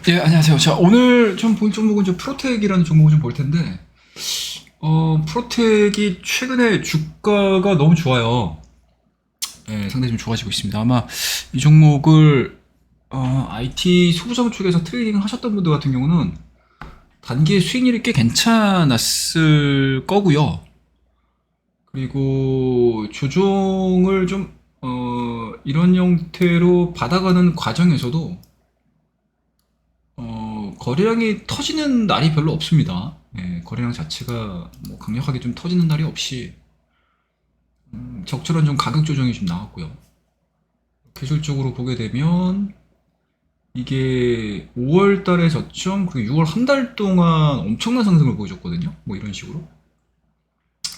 예, 안녕하세요. 자, 오늘 좀 볼 종목은 좀 프로텍이라는 종목을 좀 볼 텐데, 프로텍이 최근에 주가가 너무 좋아요. 예, 상당히 좀 좋아지고 있습니다. 아마 이 종목을, IT 소부장 쪽에서 트레이딩을 하셨던 분들 같은 경우는 단기 수익률이 꽤 괜찮았을 거고요. 그리고 조종을 좀, 이런 형태로 받아가는 과정에서도 거래량이 터지는 날이 별로 없습니다. 예, 거래량 자체가 뭐 강력하게 좀 터지는 날이 없이 적절한 좀 가격 조정이 좀 나왔고요. 기술적으로 보게 되면 이게 5월 달에 저점 그리고 6월 한 달 동안 엄청난 상승을 보여줬거든요. 뭐 이런 식으로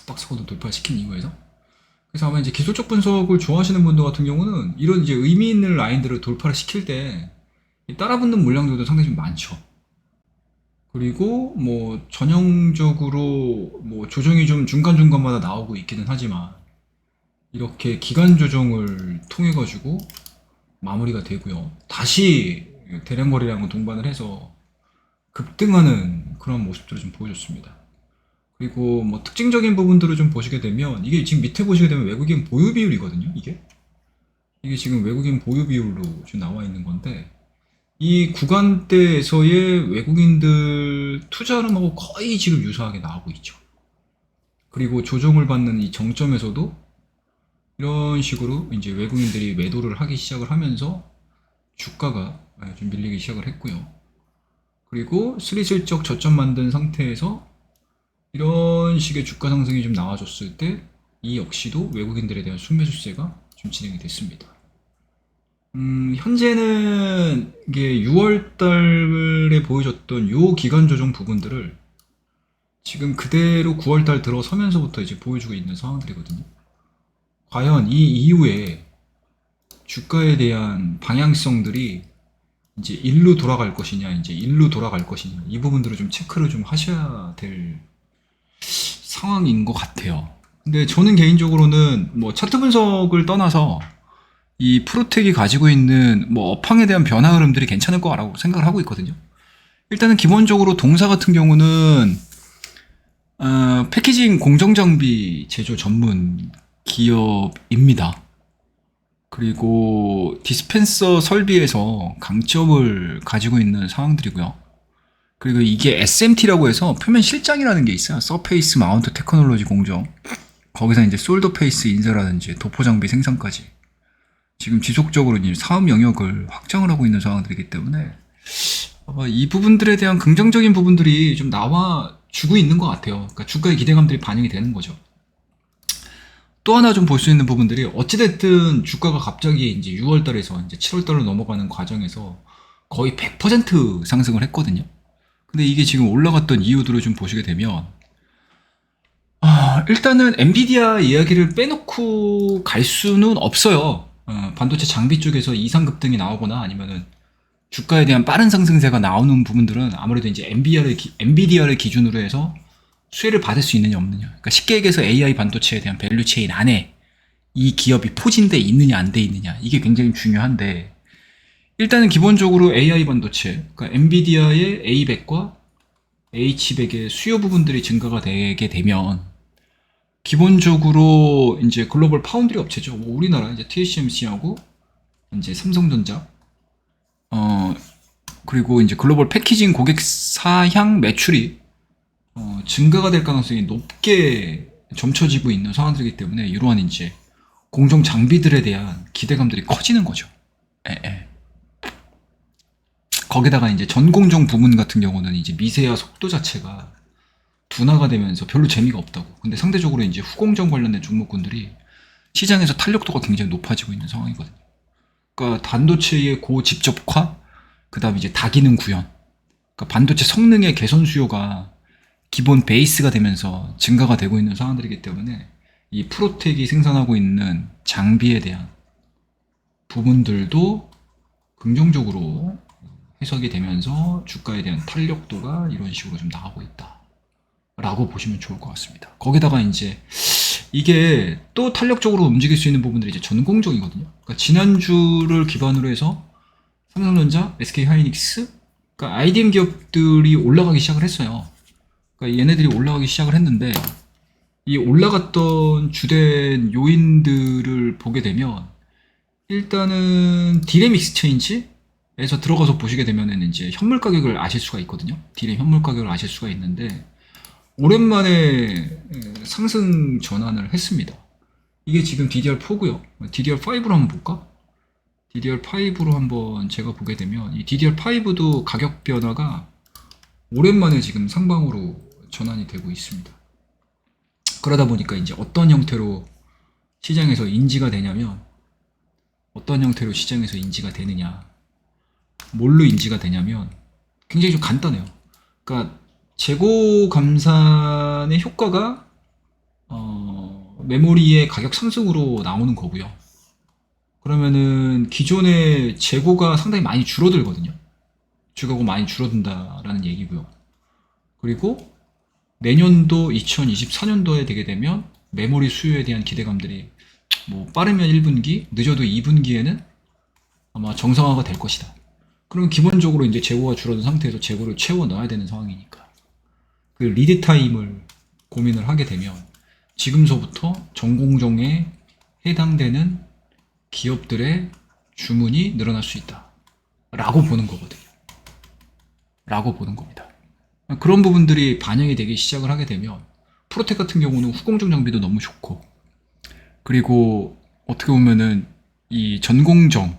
박스권을 돌파시킨 이후에서. 그래서 아마 이제 기술적 분석을 좋아하시는 분들 같은 경우는 이런 이제 의미 있는 라인들을 돌파를 시킬 때 따라붙는 물량들도 상당히 좀 많죠. 그리고 뭐 전형적으로 뭐 조정이 좀 중간중간마다 나오고 있기는 하지만 이렇게 기간 조정을 통해 가지고 마무리가 되고요. 다시 대량 거래량을 동반을 해서 급등하는 그런 모습들을 좀 보여줬습니다. 그리고 뭐 특징적인 부분들을 좀 보시게 되면 이게 지금 밑에 보시게 되면 외국인 보유 비율이거든요. 이게 지금 외국인 보유 비율로 지금 나와 있는 건데 이 구간대에서의 외국인들 투자 흐름하고 거의 지금 유사하게 나오고 있죠. 그리고 조정을 받는 이 정점에서도 이런 식으로 이제 외국인들이 매도를 하기 시작을 하면서 주가가 좀 밀리기 시작을 했고요. 그리고 스리슬쩍 저점 만든 상태에서 이런 식의 주가 상승이 좀 나와줬을 때 이 역시도 외국인들에 대한 순매수세가 좀 진행이 됐습니다. 현재는 이게 6월 달에 보여줬던 요 기간 조정 부분들을 지금 그대로 9월 달 들어서면서부터 이제 보여주고 있는 상황들이거든요. 과연 이 이후에 주가에 대한 방향성들이 이제 일로 돌아갈 것이냐, 이제 일로 돌아갈 것이냐, 이 부분들을 좀 체크를 좀 하셔야 될 상황인 것 같아요. 근데 저는 개인적으로는 뭐 차트 분석을 떠나서 이 프로텍이 가지고 있는 뭐 업황에 대한 변화 흐름들이 괜찮을 거라고 생각을 하고 있거든요. 일단은 기본적으로 동사 같은 경우는 패키징 공정장비 제조 전문 기업입니다. 그리고 디스펜서 설비에서 강점을 가지고 있는 상황들이고요. 그리고 이게 SMT라고 해서 표면 실장이라는 게 있어요. 서페이스 마운트 테크놀로지 공정. 거기서 이제 솔더 페이스 인쇄라든지 도포 장비 생산까지 지금 지속적으로 이제 사업 영역을 확장을 하고 있는 상황들이기 때문에 아마 이 부분들에 대한 긍정적인 부분들이 좀 나와주고 있는 것 같아요. 그러니까 주가의 기대감들이 반영이 되는 거죠. 또 하나 좀 볼 수 있는 부분들이 어찌됐든 주가가 갑자기 이제 6월 달에서 이제 7월 달로 넘어가는 과정에서 거의 100% 상승을 했거든요. 근데 이게 지금 올라갔던 이유들을 좀 보시게 되면 일단은 엔비디아 이야기를 빼놓고 갈 수는 없어요. 반도체 장비 쪽에서 이상 급등이 나오거나 아니면은 주가에 대한 빠른 상승세가 나오는 부분들은 아무래도 이제 엔비디아를 기준으로 해서 수혜를 받을 수 있느냐 없느냐. 그러니까 쉽게 얘기해서 AI 반도체에 대한 밸류 체인 안에 이 기업이 포진돼 있느냐 안 돼 있느냐 이게 굉장히 중요한데 일단은 기본적으로 AI 반도체, 그러니까 엔비디아의 A100과 H100의 수요 부분들이 증가가 되게 되면 기본적으로 이제 글로벌 파운드리 업체죠. 뭐 우리나라 이제 TSMC하고 이제 삼성전자, 그리고 이제 글로벌 패키징 고객사향 매출이 증가가 될 가능성이 높게 점쳐지고 있는 상황들이기 때문에 이러한 이제 공정 장비들에 대한 기대감들이 커지는 거죠. 예. 거기다가 이제 전공정 부분 같은 경우는 이제 미세화 속도 자체가 둔화가 되면서 별로 재미가 없다고. 근데 상대적으로 이제 후공정 관련된 종목군들이 시장에서 탄력도가 굉장히 높아지고 있는 상황이거든요. 그러니까 반도체의 고집적화, 그 다음에 이제 다기능 구현. 그러니까 반도체 성능의 개선 수요가 기본 베이스가 되면서 증가가 되고 있는 상황들이기 때문에 이 프로텍이 생산하고 있는 장비에 대한 부분들도 긍정적으로 해석이 되면서 주가에 대한 탄력도가 이런 식으로 좀 나오고 있다 라고 보시면 좋을 것 같습니다. 거기다가 이제 이게 또 탄력적으로 움직일 수 있는 부분들이 이제 전공정이거든요. 그러니까 지난주를 기반으로 해서 삼성전자, SK하이닉스, 그러니까 IDM 기업들이 올라가기 시작을 했어요. 그러니까 얘네들이 올라가기 시작을 했는데 이 올라갔던 주된 요인들을 보게 되면 일단은 디램 익스체인지에서 들어가서 보시게 되면은 이제 현물 가격을 아실 수가 있거든요. 디램 현물 가격을 아실 수가 있는데 오랜만에 상승 전환을 했습니다. 이게 지금 DDR4고요. DDR5로 한번 볼까? DDR5로 한번 제가 보게 되면 이 DDR5도 가격 변화가 오랜만에 지금 상방으로 전환이 되고 있습니다. 그러다 보니까 이제 어떤 형태로 시장에서 인지가 되냐면 어떤 형태로 시장에서 인지가 되느냐 뭘로 인지가 되냐면 굉장히 좀 간단해요. 그러니까 재고 감산의 효과가 메모리의 가격 상승으로 나오는 거고요. 그러면은 기존의 재고가 상당히 많이 줄어들거든요. 재고가 많이 줄어든다라는 얘기고요. 그리고 내년도 2024년도에 되게 되면 메모리 수요에 대한 기대감들이 뭐 빠르면 1분기, 늦어도 2분기에는 아마 정상화가 될 것이다. 그러면 기본적으로 이제 재고가 줄어든 상태에서 재고를 채워 넣어야 되는 상황이니까 그 리드 타임을 고민을 하게 되면 지금서부터 전공정에 해당되는 기업들의 주문이 늘어날 수 있다. 라고 보는 거거든요. 라고 보는 겁니다. 그런 부분들이 반영이 되기 시작을 하게 되면 프로텍 같은 경우는 후공정 장비도 너무 좋고 그리고 어떻게 보면은 이 전공정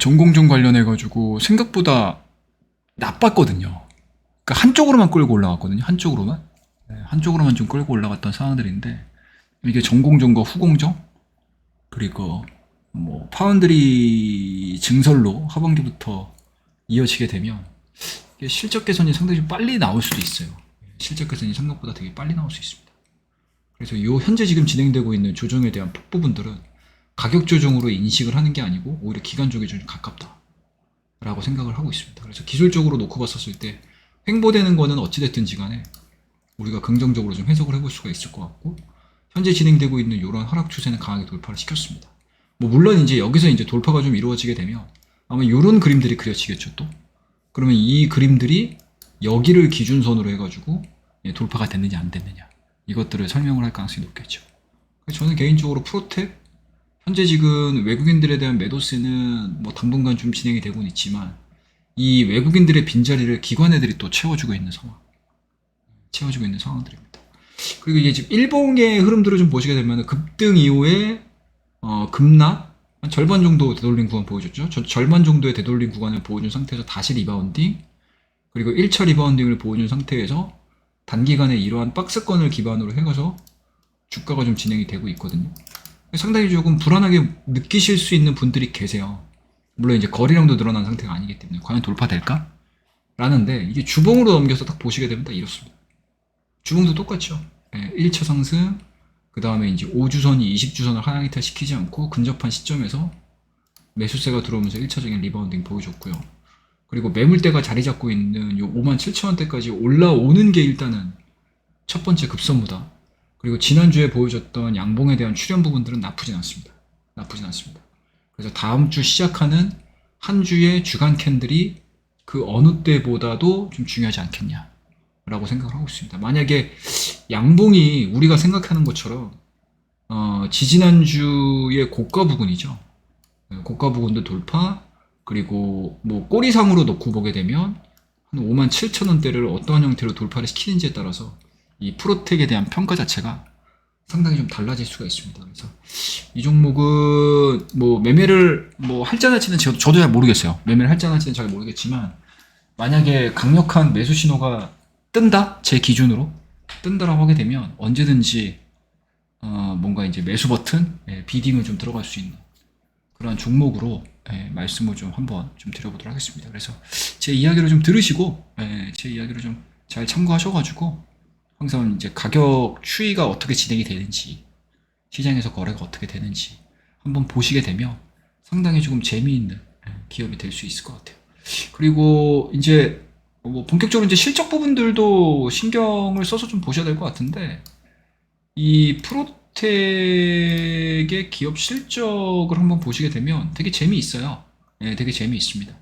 전공정 관련해 가지고 생각보다 나빴거든요. 그러니까 한쪽으로만 끌고 올라갔거든요. 한쪽으로만 좀 끌고 올라갔던 상황들인데 이게 전공정과 후공정 그리고 뭐 파운드리 증설로 하반기부터 이어지게 되면 이게 실적 개선이 상당히 좀 빨리 나올 수도 있어요. 실적 개선이 생각보다 되게 빨리 나올 수 있습니다. 그래서 요 현재 지금 진행되고 있는 조정에 대한 부분들은 가격 조정으로 인식을 하는 게 아니고 오히려 기간 쪽에 좀 가깝다라고 생각을 하고 있습니다. 그래서 기술적으로 놓고 봤었을 때 횡보되는 거는 어찌됐든지 간에 우리가 긍정적으로 좀 해석을 해볼 수가 있을 것 같고 현재 진행되고 있는 이런 하락 추세는 강하게 돌파를 시켰습니다. 뭐 물론 이제 여기서 이제 돌파가 좀 이루어지게 되면 아마 이런 그림들이 그려지겠죠 또. 그러면 이 그림들이 여기를 기준선으로 해가지고 돌파가 됐느냐 안 됐느냐 이것들을 설명을 할 가능성이 높겠죠. 저는 개인적으로 프로텍 현재 지금 외국인들에 대한 매도세는 뭐 당분간 좀 진행이 되고는 있지만 이 외국인들의 빈자리를 기관애들이 또 채워주고 있는 상황들입니다. 그리고 이게 지금 일봉의 흐름들을 좀 보시게 되면 급등 이후에 급락 한 절반 정도 되돌린 구간 보여줬죠. 절반 정도의 되돌린 구간을 보여준 상태에서 다시 리바운딩 그리고 1차 리바운딩을 보여준 상태에서 단기간에 이러한 박스권을 기반으로 해서 주가가 좀 진행이 되고 있거든요. 상당히 조금 불안하게 느끼실 수 있는 분들이 계세요. 물론 이제 거래량도 늘어난 상태가 아니기 때문에 과연 돌파될까? 라는데 이게 주봉으로 넘겨서 딱 보시게 되면 딱 이렇습니다. 주봉도 똑같죠. 1차 상승 그 다음에 이제 5주선이 20주선을 하향 이탈 시키지 않고 근접한 시점에서 매수세가 들어오면서 1차적인 리바운딩 보여줬고요. 그리고 매물대가 자리 잡고 있는 요 57,000원대까지 올라오는 게 일단은 첫 번째 급선무다. 그리고 지난주에 보여줬던 양봉에 대한 출현 부분들은 나쁘진 않습니다. 그래서 다음 주 시작하는 한 주의 주간 캔들이 그 어느 때보다도 좀 중요하지 않겠냐 라고 생각을 하고 있습니다. 만약에 양봉이 우리가 생각하는 것처럼 지지난주의 고가 부근이죠. 고가 부근도 돌파 그리고 뭐 꼬리상으로 놓고 보게 되면 한 57,000원대를 어떠한 형태로 돌파를 시키는지에 따라서 이 프로텍에 대한 평가 자체가 상당히 좀 달라질 수가 있습니다. 그래서 이 종목은 뭐 매매를 뭐 할지 안 할지는 저도 잘 모르겠어요. 매매를 할지 안 할지는 잘 모르겠지만 만약에 강력한 매수 신호가 뜬다? 제 기준으로 뜬다라고 하게 되면 언제든지 뭔가 이제 매수 버튼 비딩을 좀 들어갈 수 있는 그런 종목으로 말씀을 좀 한번 좀 드려보도록 하겠습니다. 그래서 제 이야기를 좀 들으시고 제 이야기를 좀 잘 참고하셔가지고 항상 이제 가격 추이가 어떻게 진행이 되는지 시장에서 거래가 어떻게 되는지 한번 보시게 되면 상당히 조금 재미있는 기업이 될 수 있을 것 같아요. 그리고 이제 뭐 본격적으로 이제 실적 부분들도 신경을 써서 좀 보셔야 될 것 같은데 이 프로텍의 기업 실적을 한번 보시게 되면 되게 재미있어요. 되게 재미있습니다.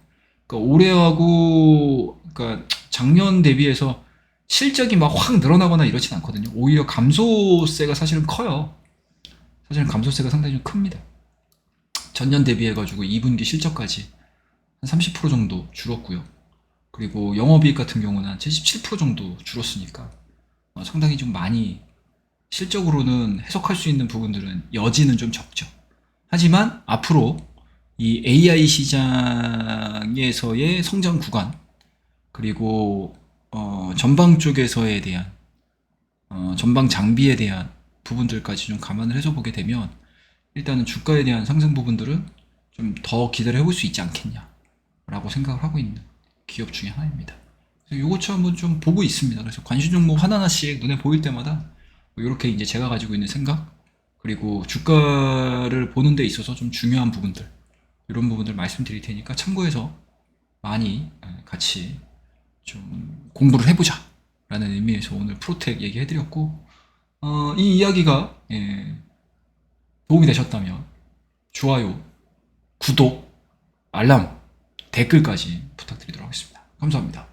그러니까 올해하고 그러니까 작년 대비해서 실적이 막 확 늘어나거나 이렇진 않거든요. 오히려 감소세가 사실은 커요. 사실은 감소세가 상당히 좀 큽니다. 전년 대비해가지고 2분기 실적까지 한 30% 정도 줄었고요. 그리고 영업이익 같은 경우는 한 77% 정도 줄었으니까 상당히 좀 많이 실적으로는 해석할 수 있는 부분들은 여지는 좀 적죠. 하지만 앞으로 이 AI 시장에서의 성장 구간 그리고 전방 쪽에서에 대한 전방 장비에 대한 부분들까지 좀 감안을 해서 보게 되면 일단은 주가에 대한 상승 부분들은 좀 더 기대를 해볼 수 있지 않겠냐라고 생각을 하고 있는 기업 중에 하나입니다. 요거처 한번 좀 보고 있습니다. 그래서 관심 종목 하나하나씩 눈에 보일 때마다 이렇게 이제 제가 가지고 있는 생각 그리고 주가를 보는 데 있어서 좀 중요한 부분들 이런 부분들 말씀드릴 테니까 참고해서 많이 같이 좀 공부를 해보자 라는 의미에서 오늘 프로텍 얘기해드렸고 이 이야기가 도움이 되셨다면 좋아요, 구독, 알람, 댓글까지 부탁드리도록 하겠습니다. 감사합니다.